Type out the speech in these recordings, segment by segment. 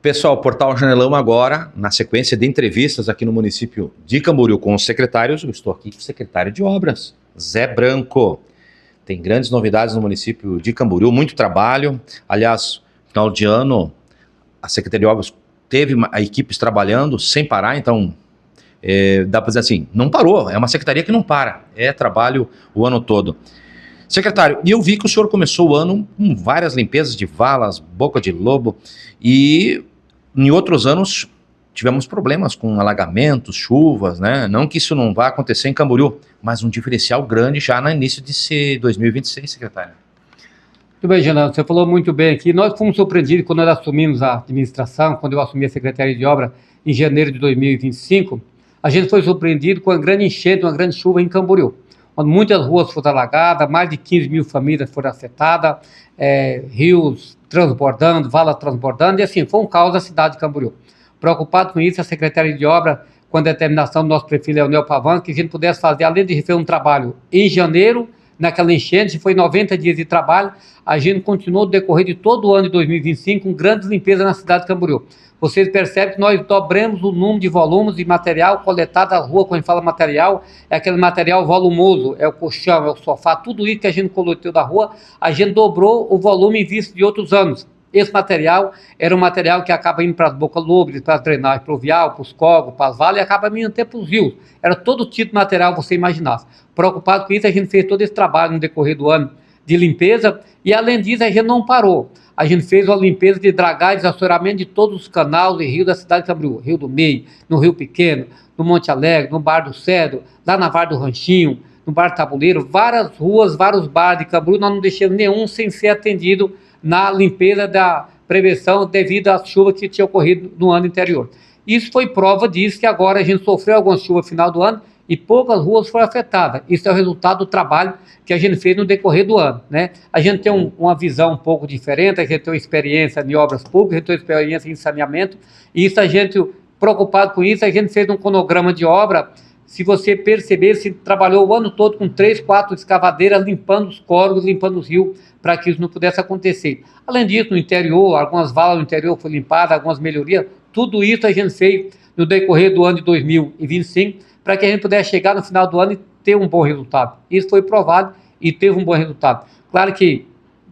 Pessoal, o Portal Janelão agora, na sequência de entrevistas aqui no município de Camboriú com os secretários, eu estou aqui com o secretário de Obras, Zé Branco. Tem grandes novidades no município de Camboriú, muito trabalho. Aliás, no final de ano, a Secretaria de Obras teve equipes trabalhando sem parar, então dá para dizer assim, não parou, é uma secretaria que não para, é trabalho o ano todo. Secretário, e eu vi que o senhor começou o ano com várias limpezas de valas, boca de lobo, e em outros anos tivemos problemas com alagamentos, chuvas, né? Não que isso não vá acontecer em Camboriú, mas um diferencial grande já no início de 2026, secretário. Muito bem, Genando, você falou muito bem aqui. Nós fomos surpreendidos quando nós assumimos a administração, quando eu assumi a Secretaria de Obra em janeiro de 2025, a gente foi surpreendido com uma grande enchente, uma grande chuva em Camboriú, onde muitas ruas foram alagadas, mais de 15 mil famílias foram afetadas, rios transbordando, valas transbordando, e assim, foi um caos da cidade de Camboriú. Preocupado com isso, a Secretaria de Obra, com a determinação do nosso prefeito Leonel Pavan, que a gente pudesse fazer, além de fazer um trabalho em janeiro, naquela enchente, foi 90 dias de trabalho, a gente continuou no decorrer de todo o ano de 2025 com grandes limpezas na cidade de Camboriú. Vocês percebem que nós dobramos o número de volumes de material coletado na rua. Quando a gente fala material, é aquele material volumoso, é o colchão, é o sofá, tudo isso que a gente coletou da rua, a gente dobrou o volume em vista de outros anos. Esse material era um material que acaba indo para as bocas-lobres, para as drenagens pluvial, para os córregos, para as valas, e acaba indo até para os rios. Era todo tipo de material que você imaginasse. Preocupado com isso, a gente fez todo esse trabalho no decorrer do ano de limpeza, e além disso, a gente não parou. A gente fez uma limpeza de dragagem, desassoreamento de todos os canais e rios da cidade de Camboriú. Rio do Meio, no Rio Pequeno, no Monte Alegre, no Bar do Cedro, lá na Vara do Ranchinho, no Bar do Tabuleiro, várias ruas, vários bares de Camboriú, nós não deixamos nenhum sem ser atendido na limpeza da prevenção devido à chuva que tinha ocorrido no ano anterior. Isso foi prova disso, que agora a gente sofreu alguma chuva no final do ano e poucas ruas foram afetadas. Isso é o resultado do trabalho que a gente fez no decorrer do ano, né? A gente tem uma visão um pouco diferente, a gente tem uma experiência em obras públicas, a gente tem uma experiência em saneamento, e isso a gente, preocupado com isso, a gente fez um cronograma de obra. Se você perceber, se trabalhou o ano todo com 3, 4 escavadeiras limpando os córregos, limpando os rios, para que isso não pudesse acontecer. Além disso, no interior, algumas valas no interior foram limpadas, algumas melhorias, tudo isso a gente fez no decorrer do ano de 2025, para que a gente pudesse chegar no final do ano e ter um bom resultado. Isso foi provado e teve um bom resultado. Claro que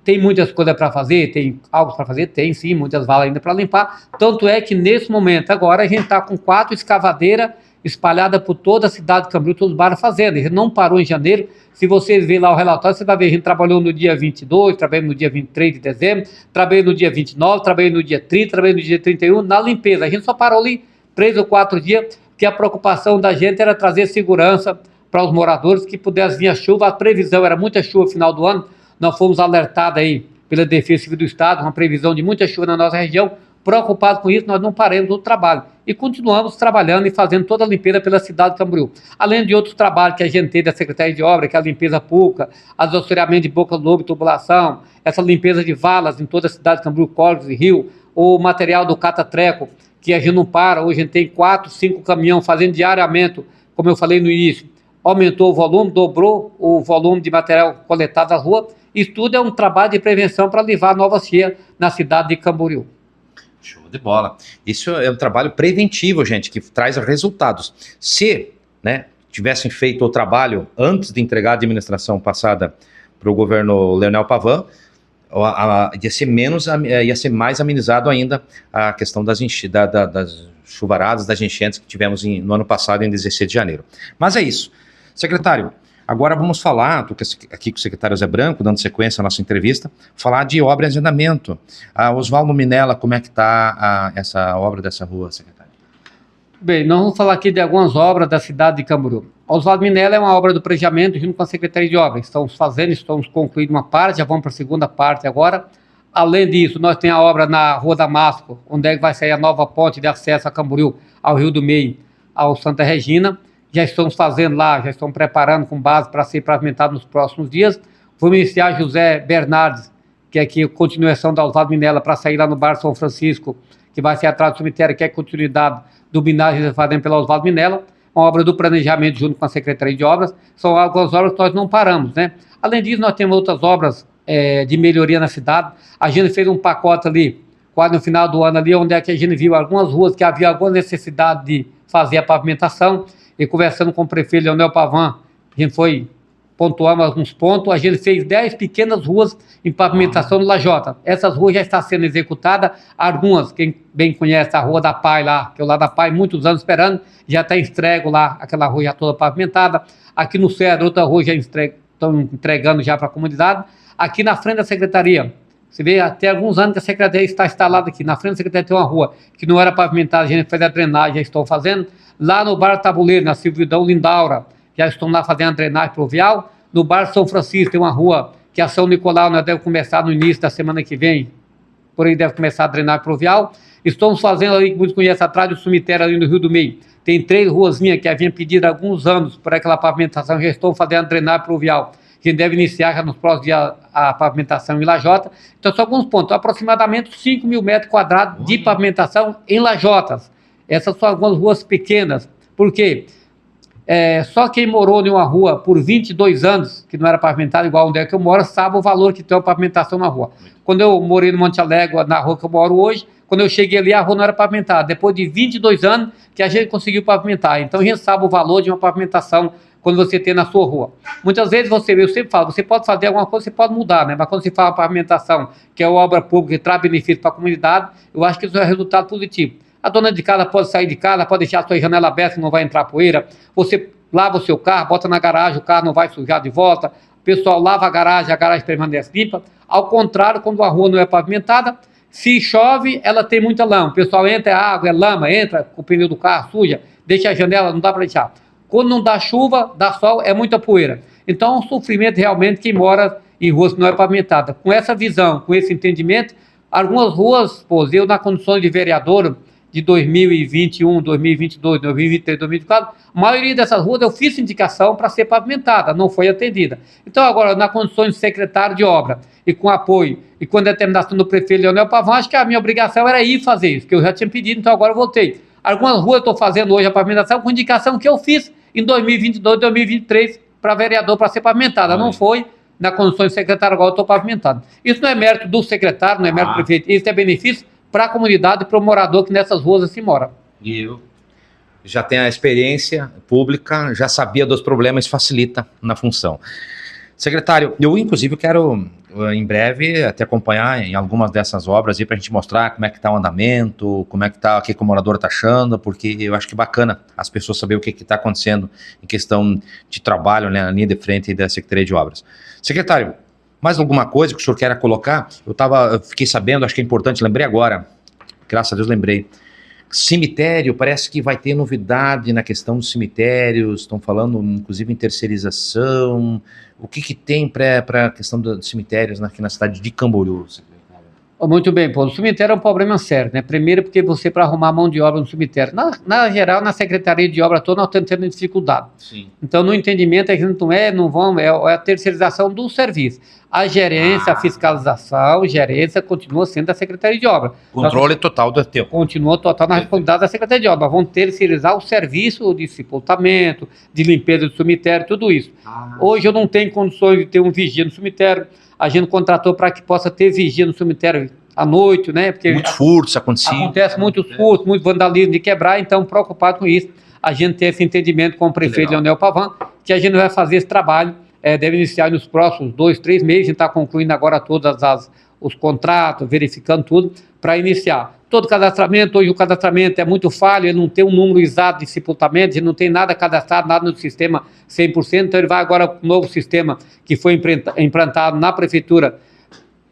tem muitas coisas para fazer, tem algo para fazer, tem sim, muitas valas ainda para limpar, tanto é que nesse momento agora a gente está com 4 escavadeiras espalhadas por toda a cidade de Camboriú, todos os bairros fazendo. A gente não parou em janeiro. Se vocês verem lá o relatório, você vai ver, a gente trabalhou no dia 22, trabalhou no dia 23 de dezembro, trabalhou no dia 29, trabalhou no dia 30, trabalhou no dia 31, na limpeza. A gente só parou ali 3 ou 4 dias, porque a preocupação da gente era trazer segurança para os moradores, que pudesse vir a chuva. A previsão era muita chuva no final do ano, nós fomos alertados aí pela Defesa Civil do Estado, uma previsão de muita chuva na nossa região. Preocupados com isso, nós não paramos o trabalho e continuamos trabalhando e fazendo toda a limpeza pela cidade de Camboriú. Além de outros trabalhos que a gente tem da Secretaria de Obras, que é a limpeza pública, assoreamento de boca, lobo e tubulação, essa limpeza de valas em toda a cidade de Camboriú, córregos e rio, o material do catatreco, que a gente não para. Hoje a gente tem 4, 5 caminhões fazendo diariamente, como eu falei no início, aumentou o volume, dobrou o volume de material coletado na rua. Isso tudo é um trabalho de prevenção para levar novas cheias na cidade de Camboriú. Show de bola. Isso é um trabalho preventivo, gente, que traz resultados. Se, né, tivessem feito o trabalho antes de entregar a administração passada para o governo Leonel Pavan, ia ser mais amenizado ainda a questão das chuvaradas, das enchentes que tivemos no ano passado, em 16 de janeiro. Mas é isso. Secretário, agora vamos falar, aqui com o secretário Zé Branco, dando sequência à nossa entrevista, falar de obra em andamento. Oswaldo Minella, como é que está essa obra dessa rua, secretário? Bem, nós vamos falar aqui de algumas obras da cidade de Camboriú. Oswaldo Minella é uma obra do prejamento junto com a Secretaria de Obras. Estamos concluindo uma parte, já vamos para a segunda parte agora. Além disso, nós temos a obra na Rua Damasco, onde vai sair a nova ponte de acesso a Camboriú, ao Rio do Meio, ao Santa Regina. Já estamos fazendo lá, já estamos preparando com base para ser pavimentado nos próximos dias. Vamos iniciar José Bernardes, que é aqui a continuação da Oswaldo Minella, para sair lá no Bar São Francisco, que vai ser atrás do cemitério, que é a continuidade do binário fazendo pela Oswaldo Minella, uma obra do planejamento junto com a Secretaria de Obras. São algumas obras que nós não paramos, né? Além disso, nós temos outras obras de melhoria na cidade. A gente fez um pacote ali quase no final do ano ali, onde é que a gente viu algumas ruas que havia alguma necessidade de fazer a pavimentação, e conversando com o prefeito Leonel Pavan, a gente foi pontuando alguns pontos, a gente fez 10 pequenas ruas em pavimentação no Lajota. Essas ruas já estão sendo executadas, algumas, quem bem conhece a Rua da Pai lá, que é o lado da Pai, muitos anos esperando, já está entregue lá, aquela rua já toda pavimentada. Aqui no Cedro, outra rua já estão entregando já para a comunidade. Aqui na frente da secretaria, você vê até alguns anos que a secretaria está instalada aqui, na frente da secretaria tem uma rua que não era pavimentada, a gente fez a drenagem, já estão fazendo. Lá no Bar Tabuleiro, na Silvidão Lindaura, já estão lá fazendo a drenagem pluvial. No Bar São Francisco tem uma rua que a São Nicolau nós deve começar no início da semana que vem, por aí deve começar a drenagem pluvial. Estamos fazendo ali, que muitos conhecem, atrás do cemitério ali no Rio do Meio. Tem 3 ruazinhas que haviam pedido há alguns anos por aquela pavimentação, já estão fazendo a drenagem pluvial. A gente deve iniciar já nos próximos dias a pavimentação em Lajotas. Então, são alguns pontos, aproximadamente 5 mil metros quadrados de pavimentação em Lajotas. Essas são algumas ruas pequenas. Por quê? Só quem morou em uma rua por 22 anos, que não era pavimentada, igual onde é que eu moro, sabe o valor que tem uma pavimentação na rua. Quando eu morei no Monte Alegre, na rua que eu moro hoje, quando eu cheguei ali, a rua não era pavimentada. Depois de 22 anos que a gente conseguiu pavimentar. Então, a gente sabe o valor de uma pavimentação quando você tem na sua rua. Muitas vezes eu sempre falo, você pode fazer alguma coisa, você pode mudar, né? Mas quando você fala pavimentação, que é uma obra pública que traz benefício para a comunidade, eu acho que isso é um resultado positivo. A dona de casa pode sair de casa, pode deixar a sua janela aberta, que não vai entrar poeira. Você lava o seu carro, bota na garagem, o carro não vai sujar de volta. O pessoal lava a garagem permanece limpa. Ao contrário, quando a rua não é pavimentada, se chove, ela tem muita lama. O pessoal entra, é água, é lama, entra com o pneu do carro, suja, deixa a janela, não dá para deixar. Quando não dá chuva, dá sol, é muita poeira. Então, é um sofrimento realmente quem mora em ruas que não é pavimentada. Com essa visão, com esse entendimento, algumas ruas, eu na condição de vereador de 2021, 2022, 2023, 2024, a maioria dessas ruas eu fiz indicação para ser pavimentada, não foi atendida. Então, agora, na condição de secretário de obra, e com apoio, e com a determinação do prefeito Leonel Pavan, acho que a minha obrigação era ir fazer isso, que eu já tinha pedido, então agora eu voltei. Algumas ruas eu estou fazendo hoje a pavimentação com indicação que eu fiz em 2022, 2023, para vereador, para ser pavimentada. Não foi na condição de secretário, agora eu estou pavimentado. Isso não é mérito do secretário, não é mérito do prefeito, isso é benefício para a comunidade e para o morador que nessas ruas assim mora. E eu já tenho a experiência pública, já sabia dos problemas, facilita na função. Secretário, eu inclusive quero em breve até acompanhar em algumas dessas obras para a gente mostrar como é que está o andamento, como é que está, o que o morador está achando, porque eu acho que é bacana as pessoas saberem o que está acontecendo em questão de trabalho, né, na linha de frente da Secretaria de Obras. Secretário, mais alguma coisa que o senhor queira colocar? Eu fiquei sabendo, acho que é importante, lembrei agora, graças a Deus lembrei. Cemitério, parece que vai ter novidade na questão dos cemitérios, estão falando inclusive em terceirização. O que tem para a questão dos cemitérios aqui na cidade de Camboriú, secretário? Muito bem, Paulo. O cemitério é um problema sério, né? Primeiro porque você, para arrumar mão de obra no cemitério, na geral, na Secretaria de Obra toda, nós estamos tendo dificuldade. Sim. Então, no entendimento, a gente é a terceirização do serviço. A gerência, a fiscalização, a gerência continua sendo da Secretaria de Obra. Controle total do teu. Continua total na responsabilidade da Secretaria de Obra. Vão terceirizar o serviço de sepultamento, de limpeza do cemitério, tudo isso. Hoje eu não tenho condições de ter um vigia no cemitério. A gente contratou para que possa ter vigia no cemitério à noite, né? Porque muitos furtos acontecem. Acontece muitos furtos, muito vandalismo de quebrar, então preocupado com isso, a gente tem esse entendimento com o prefeito Leonel Pavan, que a gente vai fazer esse trabalho, deve iniciar nos próximos 2, 3 meses, a gente está concluindo agora todos os contratos, verificando tudo, para iniciar. Todo cadastramento, hoje o cadastramento é muito falho, ele não tem um número exato de sepultamento, ele não tem nada cadastrado, nada no sistema 100%, então ele vai agora para o novo sistema que foi implantado na prefeitura,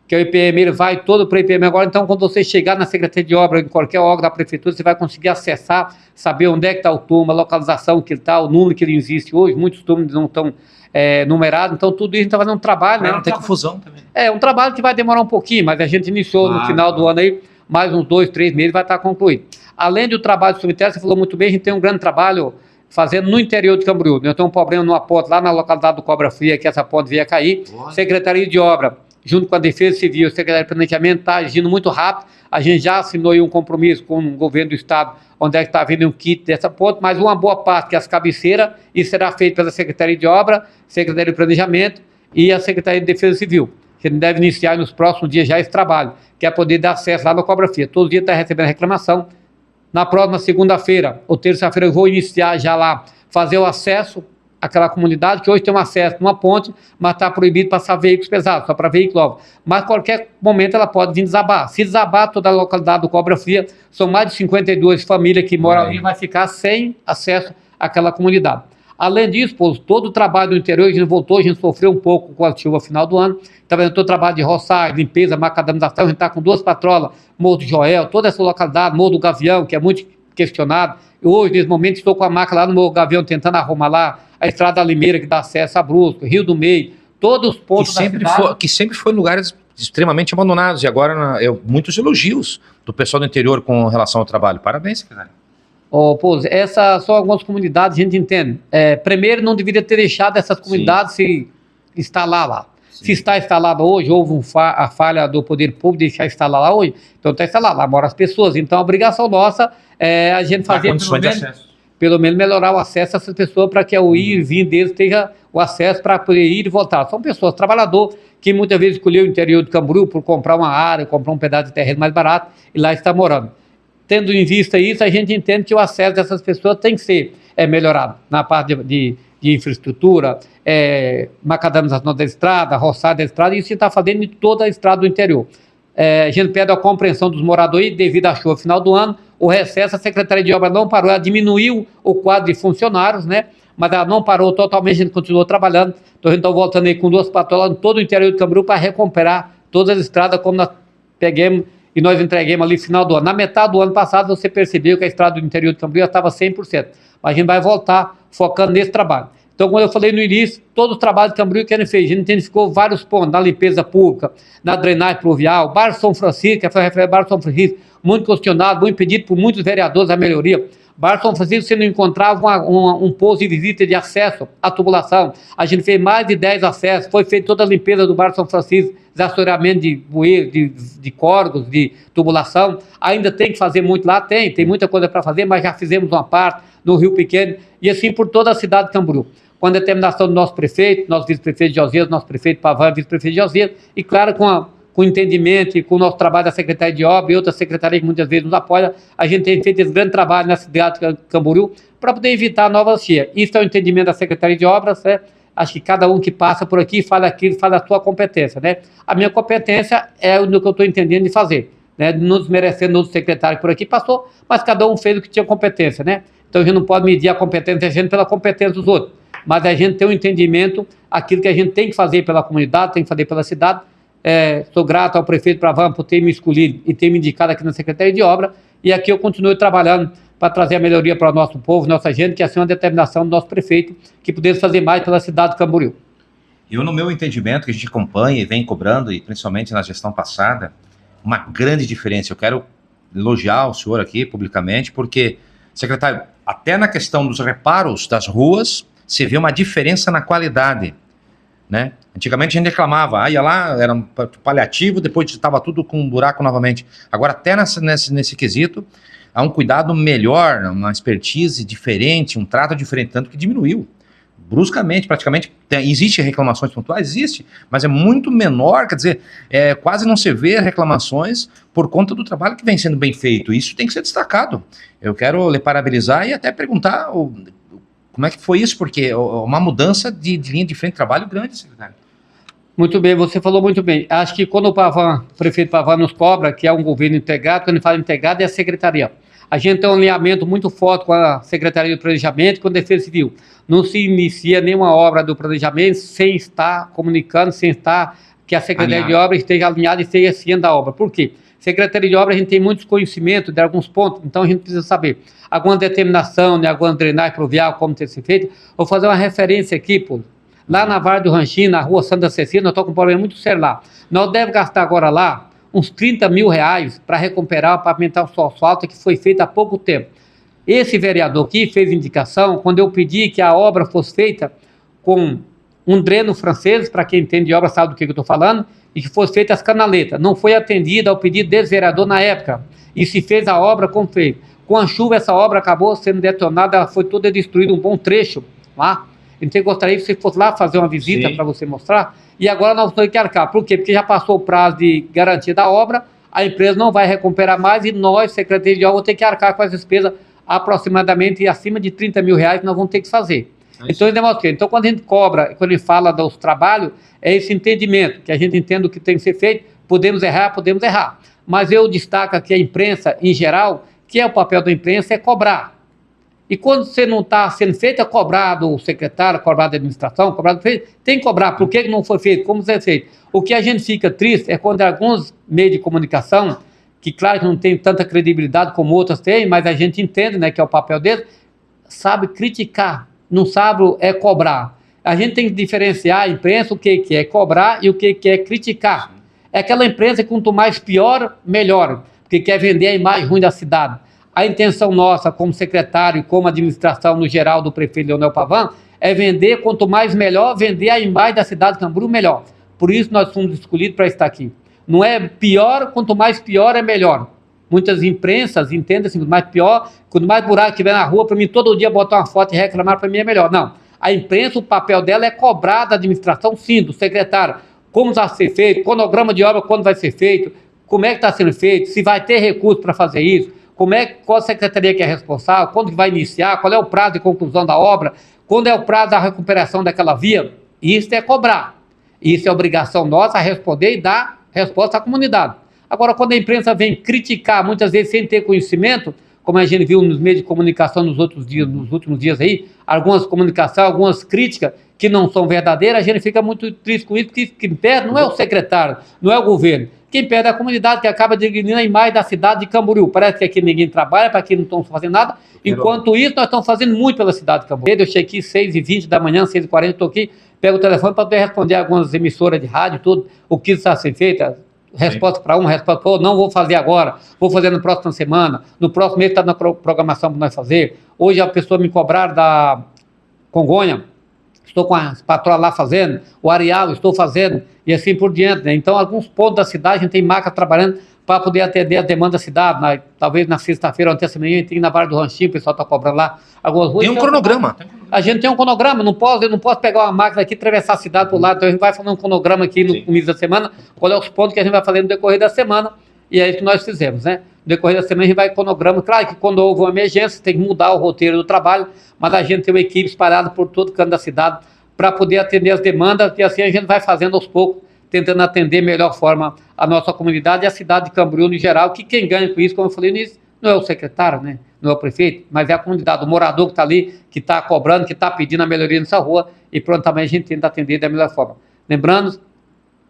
que é o IPM, ele vai todo para o IPM agora. Então, quando você chegar na Secretaria de Obra, em qualquer órgão da prefeitura, você vai conseguir acessar, saber onde é que está o túmulo, a localização que ele está, o número que ele existe hoje, muitos túmulos não estão numerados, então tudo isso a gente está fazendo um trabalho. Né? Não tem confusão também. É um trabalho que vai demorar um pouquinho, mas a gente iniciou no final do ano aí, mais uns 2, 3 meses vai estar concluído. Além do trabalho do cemitério, você falou muito bem, a gente tem um grande trabalho fazendo no interior de Camboriú. Nós temos um problema numa ponte lá na localidade do Cobra Fria, que essa ponte vier cair. Secretaria de Obra, junto com a Defesa Civil, o Secretaria de Planejamento, está agindo muito rápido. A gente já assinou aí um compromisso com o governo do estado, onde é que está vindo um kit dessa ponte, mas uma boa parte, que é as cabeceiras, isso será feito pela Secretaria de Obra, Secretaria de Planejamento e a Secretaria de Defesa Civil. que ele deve iniciar nos próximos dias já esse trabalho, que é poder dar acesso lá na Cobra Fria. Todo dia está recebendo reclamação. Na próxima segunda-feira ou terça-feira eu vou iniciar já lá, fazer o acesso àquela comunidade, que hoje tem um acesso numa ponte, mas está proibido passar veículos pesados, só para veículo alvo. Mas a qualquer momento ela pode vir desabar. Se desabar toda a localidade do Cobra Fria, são mais de 52 famílias que moram ali, vai ficar sem acesso àquela comunidade. Além disso, todo o trabalho do interior, a gente voltou, a gente sofreu um pouco com a chuva final do ano, está vendo todo o trabalho de roçagem, limpeza, macadamização, a gente está com 2 patrolas, Morro do Joel, toda essa localidade, Morro do Gavião, que é muito questionado. Eu hoje, nesse momento, estou com a máquina lá no Morro do Gavião, tentando arrumar lá a Estrada da Limeira, que dá acesso a Brusco, Rio do Meio, todos os pontos da cidade. Que sempre foi lugares extremamente abandonados, e agora muitos elogios do pessoal do interior com relação ao trabalho. Parabéns, secretário. Essas são algumas comunidades, a gente entende. Primeiro, não deveria ter deixado essas comunidades se instalar lá. Sim. Se está instalado hoje, houve a falha do poder público de deixar instalar lá hoje, então está instalado, lá moram as pessoas. Então a obrigação nossa é a gente fazer pelo menos melhorar o acesso a essas pessoas para que o ir e vir deles tenha o acesso para poder ir e voltar. São pessoas, trabalhadores, que muitas vezes escolheu o interior de Camboriú por comprar uma área, comprar um pedaço de terreno mais barato e lá está morando. Tendo em vista isso, a gente entende que o acesso dessas pessoas tem que ser melhorado na parte de infraestrutura, macadamização da estrada, roçada da estrada, e isso se está fazendo em toda a estrada do interior. A gente pede a compreensão dos moradores devido à chuva final do ano, o recesso, a Secretaria de Obras não parou, ela diminuiu o quadro de funcionários, né? Mas ela não parou totalmente, a gente continuou trabalhando, então a gente está voltando aí com 2 patrolas em todo o interior de Camboriú para recuperar todas as estradas como nós pegamos e nós entreguemos ali no final do ano. Na metade do ano passado, você percebeu que a estrada do interior de Camboriú estava 100%. Mas a gente vai voltar focando nesse trabalho. Então, como eu falei no início, todo o trabalho de Camboriú que a gente fez, a gente intensificou vários pontos, na limpeza pública, na drenagem pluvial, Bairro São Francisco, que foi referente ao Bairro São Francisco, muito questionado, muito pedido por muitos vereadores a melhoria. Bairro São Francisco, você não encontrava um posto de visita de acesso à tubulação. A gente fez mais de 10 acessos, foi feita toda a limpeza do Bairro São Francisco, desassoreamento de bueiro, de córregos, de tubulação. Ainda tem que fazer muito lá, tem muita coisa para fazer, mas já fizemos uma parte no Rio Pequeno, e assim por toda a cidade de Camboriú. Com a determinação do nosso prefeito, nosso vice-prefeito de Josias, nosso prefeito Pavan, vice-prefeito de Josias, e claro, com o entendimento e com o nosso trabalho da Secretaria de Obras e outras secretarias que muitas vezes nos apoiam, a gente tem feito esse grande trabalho na cidade de Camboriú para poder evitar novas cheias. Isso é o entendimento da Secretaria de Obras, né? Acho que cada um que passa por aqui fala aquilo, fala a sua competência, né? A minha competência é o que eu estou entendendo de fazer, né? Não desmerecendo outro secretário que por aqui passou, mas cada um fez o que tinha competência, né? Então a gente não pode medir a competência da gente pela competência dos outros, mas a gente tem um entendimento, aquilo que a gente tem que fazer pela comunidade, tem que fazer pela cidade. Sou grato ao prefeito Pavan por ter me escolhido e ter me indicado aqui na Secretaria de Obras, e aqui eu continuo trabalhando para trazer a melhoria para o nosso povo, nossa gente, que assim é uma determinação do nosso prefeito, que pudesse fazer mais pela cidade de Camboriú. Eu, no meu entendimento, que a gente acompanha e vem cobrando, e principalmente na gestão passada, uma grande diferença. Eu quero elogiar o senhor aqui publicamente, porque, secretário, até na questão dos reparos das ruas, se vê uma diferença na qualidade, né? Antigamente a gente reclamava, ia lá, era um paliativo, depois estava tudo com um buraco novamente. Agora, até nesse quesito, há um cuidado melhor, uma expertise diferente, um trato diferente, tanto que diminuiu bruscamente, praticamente. Existe reclamações pontuais? Existe, mas é muito menor, quer dizer, quase não se vê reclamações por conta do trabalho que vem sendo bem feito. Isso tem que ser destacado. Eu quero lhe parabenizar e até perguntar como é que foi isso, porque uma mudança de linha de frente de trabalho grande, secretário. Muito bem, você falou muito bem. Acho que quando o prefeito Pavan nos cobra, que é um governo integrado, quando ele fala integrado é a secretaria. A gente tem um alinhamento muito forte com a Secretaria do Planejamento e com a Defesa Civil. Não se inicia nenhuma obra do planejamento sem estar comunicando, sem estar que a Secretaria de Obras esteja alinhada e esteja ciente da obra. Por quê? Secretaria de Obras, a gente tem muitos conhecimentos de alguns pontos, então a gente precisa saber alguma determinação, né, alguma drenagem pluvial, como tem que ser feito. Vou fazer uma referência aqui, pô. Lá na Vara do Ranchinho, na rua Santa Cecília, nós estamos com um problema muito sério lá. Nós devemos gastar agora lá uns 30 mil reais para recuperar, para pavimentar o asfalto que foi feito há pouco tempo. Esse vereador aqui fez indicação, quando eu pedi que a obra fosse feita com um dreno francês, para quem entende de obra sabe do que eu estou falando, e que fosse feita as canaletas. Não foi atendida ao pedido desse vereador na época, e se fez a obra como fez. Com a chuva, essa obra acabou sendo detonada, ela foi toda destruída, um bom trecho lá. Então eu gostaria que você fosse lá fazer uma visita para você mostrar. e agora nós vamos ter que arcar. Por quê? Porque já passou o prazo de garantia da obra, a empresa não vai recuperar mais e nós, Secretaria de Obras, vamos ter que arcar com as despesas aproximadamente acima de R$30 mil que nós vamos ter que fazer. Então, quando a gente cobra, quando a gente fala dos trabalhos, é esse entendimento, que a gente entende o que tem que ser feito, podemos errar, mas eu destaco aqui a imprensa em geral, que é o papel da imprensa, é cobrar. E quando você não está sendo feito, é cobrar do secretário, cobrar da administração, cobrar do prefeito, tem que cobrar. Por que não foi feito? Como foi feito? O que a gente fica triste é quando alguns meios de comunicação, que claro que não tem tanta credibilidade como outras têm, mas a gente entende, né, que é o papel deles, sabe criticar, não sabe cobrar. A gente tem que diferenciar a imprensa, o que é cobrar e o que é criticar. É aquela imprensa que quanto mais pior, melhor, porque quer vender a imagem ruim da cidade. A intenção nossa, como secretário e como administração no geral do prefeito Leonel Pavão, é vender, quanto mais melhor, vender a imagem da cidade de Camboriú melhor. Por isso nós fomos escolhidos para estar aqui. Não é pior, quanto mais pior é melhor. Muitas imprensas entendem assim, quanto mais pior, quanto mais buraco tiver na rua, para mim todo dia botar uma foto e reclamar, para mim é melhor. Não, a imprensa, o papel dela é cobrar da administração, sim, do secretário. Como vai ser feito, cronograma de obra, quando vai ser feito, como é que está sendo feito, se vai ter recurso para fazer isso, qual secretaria que é responsável, quando vai iniciar, qual é o prazo de conclusão da obra, quando é o prazo da recuperação daquela via. Isso é cobrar. Isso é obrigação nossa a responder e dar resposta à comunidade. Agora, quando a imprensa vem criticar, muitas vezes sem ter conhecimento, como a gente viu nos meios de comunicação nos últimos dias aí, algumas comunicações, algumas críticas que não são verdadeiras, a gente fica muito triste com isso, porque quem perde não é o secretário, não é o governo. Quem perde é a comunidade, que acaba dividindo a imagem da cidade de Camboriú. Parece que aqui ninguém trabalha, para aqui não estão fazendo nada. Enquanto isso, nós estamos fazendo muito pela cidade de Camboriú. Eu cheguei aqui 6h20 da manhã, 6h40, estou aqui, pego o telefone para poder responder algumas emissoras de rádio, tudo, o que está sendo feito, resposta para uma, resposta para outra, não vou fazer agora, vou fazer na próxima semana, no próximo mês está na programação para nós fazer. Hoje a pessoa me cobrar da Congonha, estou com as patroas lá fazendo, o Areal estou fazendo, e assim por diante, né? Então, alguns pontos da cidade, a gente tem máquina trabalhando para poder atender as demandas da cidade. Talvez na sexta-feira ou até semana, a gente tem na Barra do Ranchinho, o pessoal está cobrando lá algumas ruas. Tem um cronograma. A gente tem um cronograma, eu não posso pegar uma máquina aqui e atravessar a cidade por lado, então a gente vai fazer um cronograma aqui no começo da semana, qual é os pontos que a gente vai fazer no decorrer da semana, e é isso que nós fizemos, né? No decorrer da semana a gente vai cronograma, claro que quando houve uma emergência, tem que mudar o roteiro do trabalho, mas a gente tem uma equipe espalhada por todo canto da cidade, para poder atender as demandas, e assim a gente vai fazendo aos poucos, tentando atender de melhor forma a nossa comunidade e a cidade de Camboriú no geral, que quem ganha com isso, como eu falei nisso, não é o secretário, né? Não é o prefeito, mas é a comunidade, o morador que está ali, que está cobrando, que está pedindo a melhoria nessa rua, e prontamente a gente tenta atender da melhor forma. Lembrando,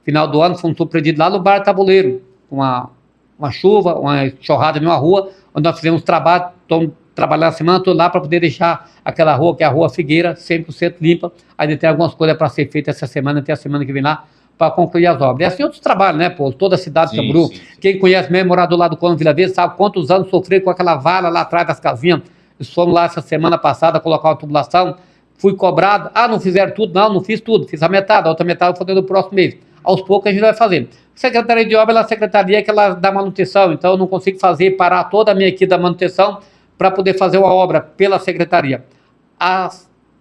final do ano fomos surpreendidos lá no Bar Tabuleiro, uma chuva, uma enxurrada em uma rua, onde nós fizemos trabalho, trabalhar a semana toda lá para poder deixar aquela rua, que é a Rua Figueira, 100% limpa. Ainda tem algumas coisas para ser feitas essa semana, até a semana que vem lá, para concluir as obras. E assim outros trabalhos, né, pô? Toda a cidade de Camboriú. Quem conhece mesmo, morador lá do Conde Vila Verde, sabe quantos anos sofreu com aquela vala lá atrás das casinhas. Nós fomos lá essa semana passada colocar uma tubulação, fui cobrado. Ah, não fizeram tudo? Não fiz tudo, fiz a metade, a outra metade eu vou fazer no próximo mês. Aos poucos a gente vai fazendo. Secretaria de Obras é a secretaria que ela dá manutenção, então eu não consigo parar toda a minha equipe da manutenção para poder fazer uma obra pela secretaria. A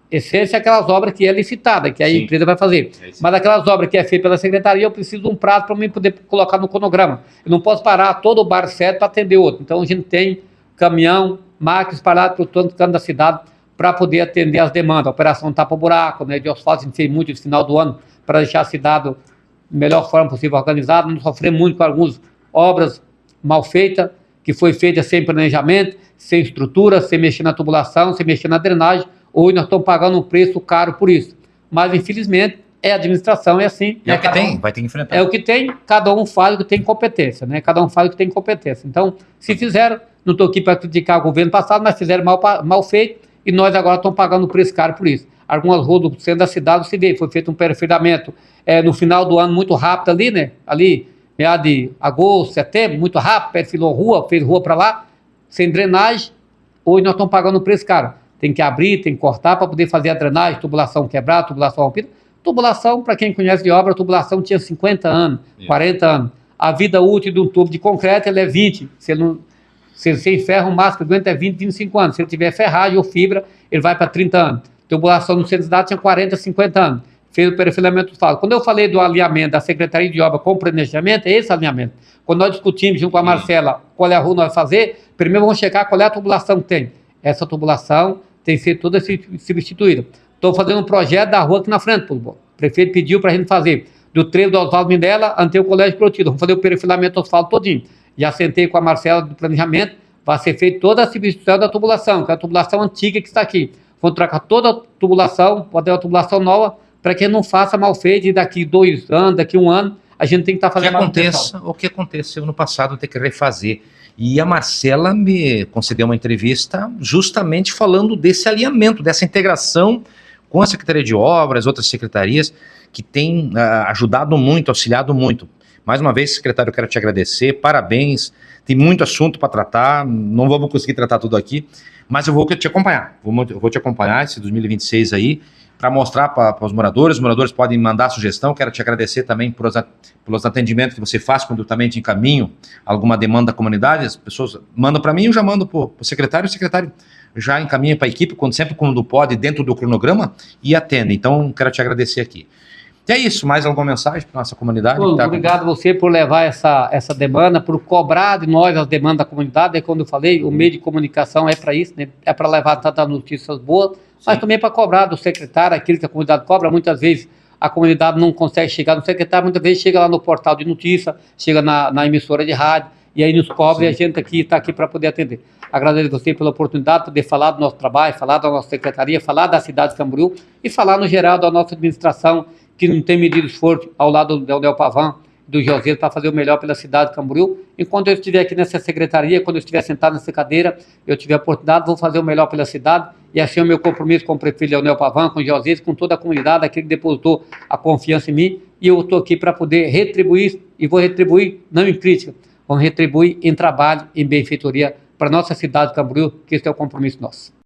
essência é aquelas obras que é licitada, que a empresa vai fazer. Mas aquelas obras que é feita pela secretaria, eu preciso de um prazo para mim poder colocar no cronograma. Eu não posso parar todo o bar certo para atender outro. Então a gente tem caminhão, máquina espalhado por todo canto da cidade para poder atender as demandas. A operação tapa-buraco, né, de asfalto, a gente fez muito no final do ano para deixar a cidade da melhor forma possível organizada. Não sofremos muito com algumas obras mal feitas, que foi feita sem planejamento, sem estrutura, sem mexer na tubulação, sem mexer na drenagem. Hoje nós estamos pagando um preço caro por isso. Mas, infelizmente, é a administração, é assim. É o que tem, vai ter que enfrentar. É o que tem, cada um faz o que tem competência, né? Cada um faz o que tem competência. Então, se fizeram, não estou aqui para criticar o governo passado, mas fizeram mal feito, e nós agora estamos pagando um preço caro por isso. Algumas ruas do centro da cidade, se vê, foi feito um perfilhamento no final do ano muito rápido ali, né? Ali, meado de agosto, setembro, muito rápido, perfilou rua, fez rua para lá, sem drenagem. Hoje nós estamos pagando um preço caro. Tem que abrir, tem que cortar para poder fazer a drenagem, tubulação quebrada, tubulação rompida. Tubulação, para quem conhece de obra, a tubulação tinha 50 anos, 40 anos. A vida útil de um tubo de concreto ele é 20. Se sem ferro, o máximo que aguenta é 20, 25 anos. Se ele tiver ferragem ou fibra, ele vai para 30 anos. Tubulação no centro da cidade tinha 40, 50 anos. fez o perfilamento do asfalto. Quando eu falei do alinhamento da Secretaria de Obra com o planejamento, é esse alinhamento. Quando nós discutimos junto com a Marcela qual é a rua nós vamos fazer, primeiro vamos checar qual é a tubulação que tem. Essa tubulação tem que ser toda substituída. Estou fazendo um projeto da rua aqui na frente, o prefeito pediu para a gente fazer do trevo do Oswaldo Mindela ante o Colégio Clotilde. Vamos fazer o perfilamento do asfalto todinho. Já sentei com a Marcela do planejamento, vai ser feita toda a substituição da tubulação, que é a tubulação antiga que está aqui. Vamos trocar toda a tubulação, pode ter uma tubulação nova, para que não faça mal feito e daqui 2 anos, daqui 1 ano, a gente tem que estar fazendo o que aconteceu no passado, tem que refazer. E a Marcela me concedeu uma entrevista justamente falando desse alinhamento, dessa integração com a Secretaria de Obras, outras secretarias, que tem ajudado muito, auxiliado muito. Mais uma vez, secretário, eu quero te agradecer, parabéns, tem muito assunto para tratar, não vamos conseguir tratar tudo aqui, mas eu vou te acompanhar, vou te acompanhar esse 2026 aí, para mostrar para os moradores podem mandar sugestão, quero te agradecer também pelos atendimentos que você faz quando eu também te encaminho alguma demanda da comunidade, as pessoas mandam para mim, eu já mando para o secretário já encaminha para a equipe, sempre quando pode, dentro do cronograma, e atende, então quero te agradecer aqui. E é isso, mais alguma mensagem para nossa comunidade? Obrigado a você por levar essa demanda, por cobrar de nós as demandas da comunidade. Quando eu falei, o meio de comunicação é para isso, né? É para levar tantas notícias boas, mas também para cobrar do secretário, aquilo que a comunidade cobra. Muitas vezes a comunidade não consegue chegar no secretário, muitas vezes chega lá no portal de notícia, chega na emissora de rádio, e aí nos cobra. Sim. E a gente está aqui para poder atender. Agradeço a você pela oportunidade de poder falar do nosso trabalho, falar da nossa secretaria, falar da cidade de Camboriú e falar no geral da nossa administração, que não tem medido esforço ao lado do Léo Pavan, do José, para fazer o melhor pela cidade de Camboriú. Enquanto eu estiver aqui nessa secretaria, quando eu estiver sentado nessa cadeira, eu tiver a oportunidade, vou fazer o melhor pela cidade, e assim é o meu compromisso com o prefeito Leonel Pavan, com o José, com toda a comunidade, aquele que depositou a confiança em mim, e eu estou aqui para poder retribuir, e vou retribuir não em crítica, vamos retribuir em trabalho, em benfeitoria para a nossa cidade de Camboriú, que esse é o compromisso nosso.